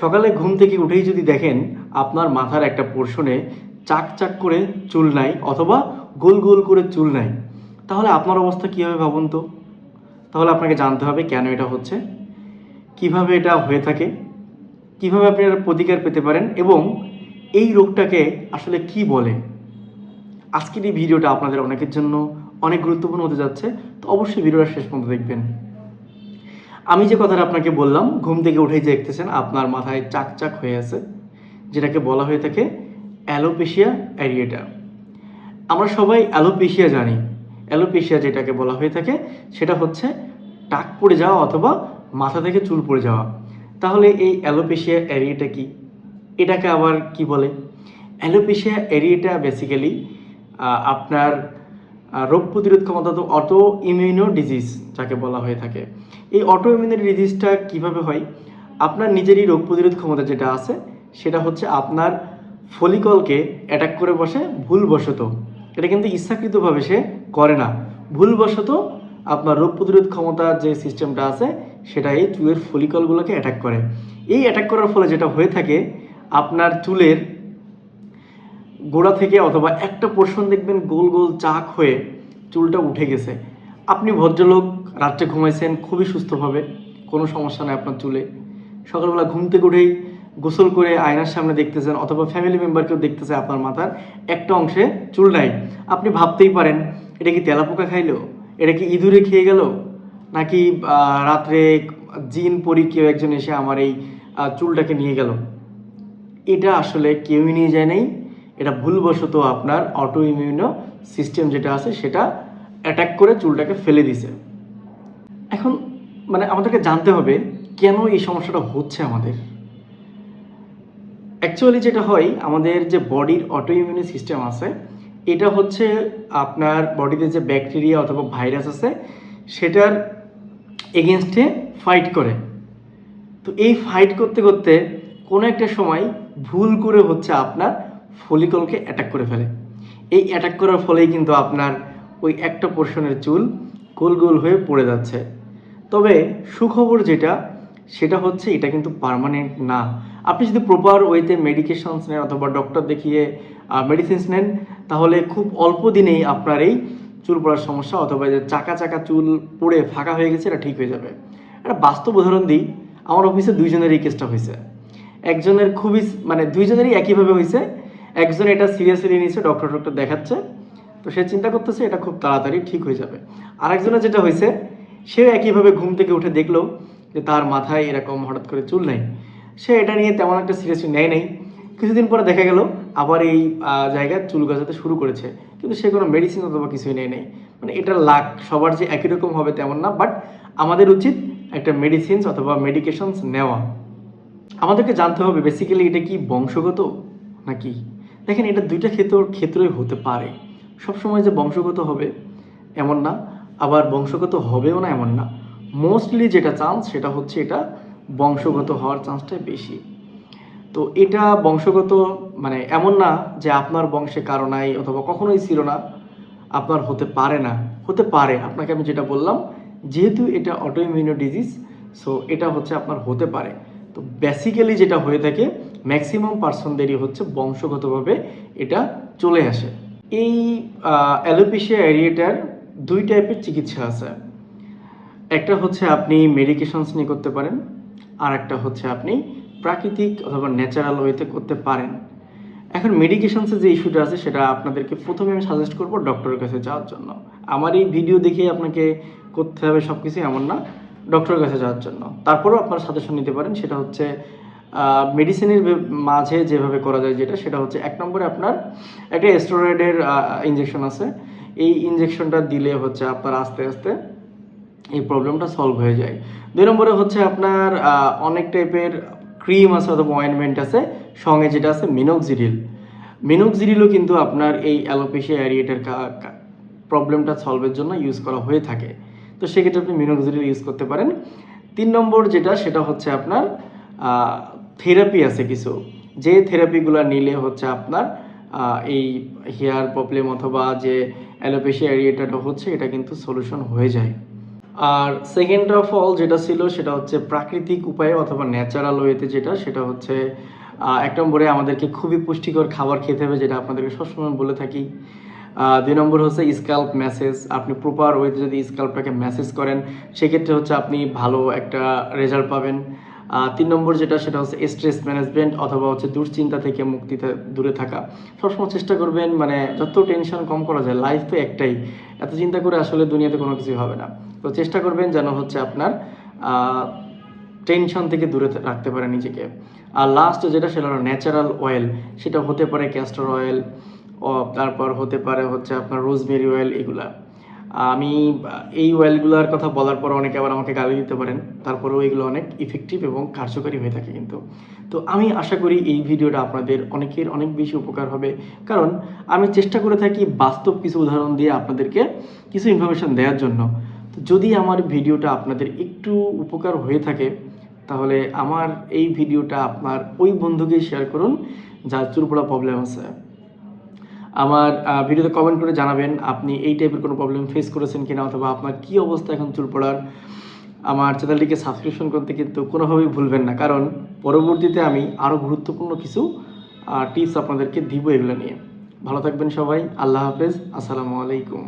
সকালে ঘুম থেকে উঠেই যদি দেখেন আপনার মাথার একটা পোর্শনে চাক চাক করে চুল নাই অথবা গোল গোল করে চুল নাই, তাহলে আপনার অবস্থা কী হবে ভাবুন তো। তাহলে আপনাকে জানতে হবে কেন এটা হচ্ছে, কিভাবে এটা হয়ে থাকে, কিভাবে আপনি এর প্রতিকার পেতে পারেন এবং এই রোগটাকে আসলে কি বলে। আজকের এই ভিডিওটা আপনাদের অনেকের জন্য অনেক গুরুত্বপূর্ণ হতে যাচ্ছে, তো অবশ্যই ভিডিওটা শেষ পর্যন্ত দেখবেন। আমি যে কথাটা আপনাকে বললাম, ঘুম থেকে উঠেই যে দেখতেছেন আপনার মাথায় চাকচাক হয়ে আছে, যেটাকে বলা হয়ে থাকে অ্যালোপেশিয়া অ্যারিয়েটা। আমরা সবাই অ্যালোপেশিয়া জানি। অ্যালোপেশিয়া যেটাকে বলা হয়ে থাকে সেটা হচ্ছে টাক পড়ে যাওয়া অথবা মাথা থেকে চুল পড়ে যাওয়া। তাহলে এই অ্যালোপেশিয়া অ্যারিয়েটা কি, এটাকে আবার কি বলে? অ্যালোপেশিয়া অ্যারিয়েটা বেসিক্যালি আপনার রোগ প্রতিরোধ ক্ষমতা, তো অটো ইমিউনো ডিজিজ যাকে বলা হয়ে থাকে। এই অটো ইমিউনো ডিজিজটা কীভাবে হয়? আপনার নিজেরই রোগ প্রতিরোধ ক্ষমতা যেটা আছে সেটা হচ্ছে আপনার ফলিকলকে অ্যাটাক করে বসে ভুলবশত। এটা কিন্তু ইচ্ছাকৃতভাবে সে করে না, ভুলবশত আপনার রোগ প্রতিরোধ ক্ষমতার যে সিস্টেমটা আছে সেটা এই চুলের ফলিকলগুলোকে অ্যাটাক করে। এই অ্যাটাক করার ফলে যেটা হয়ে থাকে, আপনার চুলের গোড়া থেকে অথবা একটা পোর্শন দেখবেন গোল গোল চাক হয়ে চুলটা উঠে গেছে। আপনি ভদ্রলোক, রাত্রে ঘুমাইছেন খুবই সুস্থভাবে, কোনো সমস্যা নেই আপনার চুলে। সকালবেলা ঘুম থেকে উঠেই গোসল করে আয়নার সামনে দেখতেছেন অথবা ফ্যামিলি মেম্বারকেও দেখতেছে আপনার মাথার একটা অংশে চুল নাই। আপনি ভাবতেই পারেন এটা কি তেলাপোকা খাইলো, এটা কি ইঁদুরে খেয়ে গেল, নাকি রাত্রে জিন পরি কেউ একজন এসে আমার এই চুলটাকে নিয়ে গেল। এটা আসলে কেউই নিয়ে যায় নাই, এটা ভুলবশত আপনার অটো ইমিউনো সিস্টেম যেটা আছে সেটা অ্যাটাক করে চুলটাকে ফেলে দিছে। এখন আমাদেরকে জানতে হবে কেন এই সমস্যাটা হচ্ছে আমাদের। অ্যাকচুয়ালি যেটা হয়, আমাদের যে বডির অটো ইমিউনি সিস্টেম আছে এটা হচ্ছে আপনার বডিতে যে ব্যাকটেরিয়া অথবা ভাইরাস আছে সেটার এগেনস্টে ফাইট করে। তো এই ফাইট করতে করতে কোনো একটা সময় ভুল করে হচ্ছে আপনার ফলিকলকে অ্যাটাক করে ফেলে। এই অ্যাটাক করার ফলেই কিন্তু আপনার ওই একটা পোর্শনের চুল গোল গোল হয়ে পড়ে যাচ্ছে। তবে সুখবর যেটা সেটা হচ্ছে এটা কিন্তু পার্মানেন্ট না। আপনি যদি প্রপার ওয়েতে মেডিকেশনস নেন অথবা ডক্টর দেখিয়ে মেডিসিনস নেন, তাহলে খুব অল্প দিনেই আপনার এই চুল পড়ার সমস্যা অথবা যে চাকা চাকা চুল পড়ে ফাঁকা হয়ে গেছে এটা ঠিক হয়ে যাবে। একটা বাস্তব উদাহরণ দিই, আমার অফিসে দুইজনের এই কেসটা হয়েছে। একজনের খুবই দুইজনেরই একইভাবে হয়েছে। একজন এটা সিরিয়াসলি নিয়েছে, ডক্টর দেখাচ্ছে, তো সে চিন্তা করতেছে এটা খুব তাড়াতাড়ি ঠিক হয়ে যাবে। আরেকজনের যেটা হয়েছে, সে একইভাবে ঘুম থেকে উঠে দেখলো যে তার মাথায় এরকম হঠাৎ করে চুল নেই। সে এটা নিয়ে তেমন একটা সিরিয়াসলি নেয় নাই। কিছুদিন পরে দেখা গেল আবার এই জায়গায় চুল গজাতে শুরু করেছে, কিন্তু সে কোনো মেডিসিন অথবা কিছুই নেয় নাই। এটা লাক, সবার যে একই রকম হবে তেমন না, বাট আমাদের উচিত একটা মেডিসিনস অথবা মেডিকেশনস নেওয়া। আমাদেরকে জানতে হবে বেসিক্যালি এটা কি বংশগত নাকি। দেখেন, এটা দুইটা ক্ষেত্রই হতে পারে। সবসময় যে বংশগত হবে এমন না, আবার বংশগত হবেও না এমন না। মোস্টলি যেটা চান্স সেটা হচ্ছে এটা বংশগত হওয়ার চান্সটাই বেশি। তো এটা বংশগত এমন না যে আপনার বংশে কারো নাই অথবা কখনোই ছিল না, আপনার হতে পারে না। হতে পারে, আপনাকে আমি যেটা বললাম, যেহেতু এটা অটো ইমিউনো ডিজিজ, সো এটা হচ্ছে আপনার হতে পারে। তো বেসিক্যালি যেটা হয়ে থাকে ম্যাক্সিমাম পার্সনদেরই হচ্ছে বংশগতভাবে এটা চলে আসে। এই অ্যালোপেশিয়া অ্যারিয়েটার দুই টাইপের চিকিৎসা আছে। একটা হচ্ছে আপনি মেডিকেশনস নিয়ে করতে পারেন, আর একটা হচ্ছে আপনি প্রাকৃতিক অথবা ন্যাচারাল ওয়েতে করতে পারেন। এখন মেডিকেশনসের যে ইস্যুটা আছে সেটা আপনাদেরকে প্রথমে আমি সাজেস্ট করব ডক্টরের কাছে যাওয়ার জন্য। আমার এই ভিডিও দেখেই আপনাকে করতে হবে সব কিছু এমন না, ডক্টরের কাছে যাওয়ার জন্য। তারপরেও আপনারা সাজেশন নিতে পারেন, সেটা হচ্ছে মেডিসিনের মাঝে যেভাবে করা যায় সেটা হচ্ছে, এক নম্বরে আপনার একটা স্টেরয়েডের ইঞ্জেকশন আছে। এই ইঞ্জেকশনটা দিলে হচ্ছে আপনার আস্তে আস্তে এই প্রবলেমটা সলভ হয়ে যায়। দুই নম্বরে হচ্ছে আপনার অনেক টাইপের ক্রিম আছে অথবা অয়েনমেন্ট আছে, সঙ্গে যেটা আছে মিনোক্সিডিলও কিন্তু আপনার এই অ্যালোপেশিয়া অ্যারিয়েটার প্রবলেমটা সলভের জন্য ইউজ করা হয়ে থাকে। তো সেক্ষেত্রে আপনি মিনোক্সিডিল ইউজ করতে পারেন। তিন নম্বর সেটা হচ্ছে আপনার থেরাপি আছে কিছু, যে থেরাপিগুলো নিলে হচ্ছে আপনার এই হেয়ার প্রবলেম অথবা যে অ্যালোপেশিয়া অ্যারিয়েটাটা হচ্ছে এটা কিন্তু সলিউশন হয়ে যায়। আর সেকেন্ড অফ অল যেটা ছিল সেটা হচ্ছে প্রাকৃতিক উপায়ে অথবা ন্যাচারাল ওয়েতে যেটা সেটা হচ্ছে ১ নম্বরে আমাদেরকে খুবই পুষ্টিকর খাবার খেতে হবে, যেটা আপনাদেরকে সবসময় বলে থাকি। ২ নম্বর হচ্ছে স্ক্যাল্প ম্যাসেজ। আপনি প্রপার ওয়েতে যদি স্ক্যাল্পটাকে ম্যাসেজ করেন সেক্ষেত্রে হচ্ছে আপনি ভালো একটা রেজাল্ট পাবেন। ৩ নম্বর যেটা সেটা হচ্ছে স্ট্রেস ম্যানেজমেন্ট অথবা হচ্ছে দুশ্চিন্তা থেকে মুক্তিতে দূরে থাকা। সবসময় চেষ্টা করবেন মানে যত টেনশন কম করা যায়, লাইফ তো একটাই, এত চিন্তা করে আসলে দুনিয়াতে কোনো কিছুই হবে না। তো চেষ্টা করবেন যেন হচ্ছে আপনার টেনশন থেকে দূরে রাখতে পারে নিজেকে। আর লাস্ট যেটা সেটা হলো ন্যাচারাল অয়েল, সেটা হতে পারে ক্যাস্টর অয়েল, তারপর হতে পারে হচ্ছে আপনার রোজমেরি অয়েল, এগুলা। আমি এই অয়েলগুলোর কথা বলার পর অনেকে আবার আমাকে গালি দিতে পারেন, তারপরেও এগুলো অনেক ইফেক্টিভ এবং কার্যকারী হয়ে থাকে কিন্তু। তো আমি আশা করি এই ভিডিওটা আপনাদের অনেকের অনেক বেশি উপকার হবে, কারণ আমি চেষ্টা করে থাকি বাস্তব কিছু উদাহরণ দিয়ে আপনাদেরকে কিছু ইনফরমেশন দেওয়ার জন্য। তো যদি আমার ভিডিওটা আপনাদের একটু উপকার হয়ে থাকে তাহলে আমার এই ভিডিওটা আপনার ওই বন্ধুকে শেয়ার করুন যার চুল পড়া প্রবলেম আছে। আমার ভিডিওতে কমেন্ট করে জানাবেন আপনি এই টাইপের কোনো প্রবলেম ফেস করেছেন কিনা, অথবা আপনার কী অবস্থা এখন চুল পড়ার। আমার চ্যানেলটিকে সাবস্ক্রিপশন করতে কিন্তু কোনোভাবেই ভুলবেন না, কারণ পরবর্তীতে আমি আরও গুরুত্বপূর্ণ কিছু টিপস আপনাদেরকে দিব এগুলো নিয়ে। ভালো থাকবেন সবাই, আল্লাহ হাফেজ, আসসালামু আলাইকুম।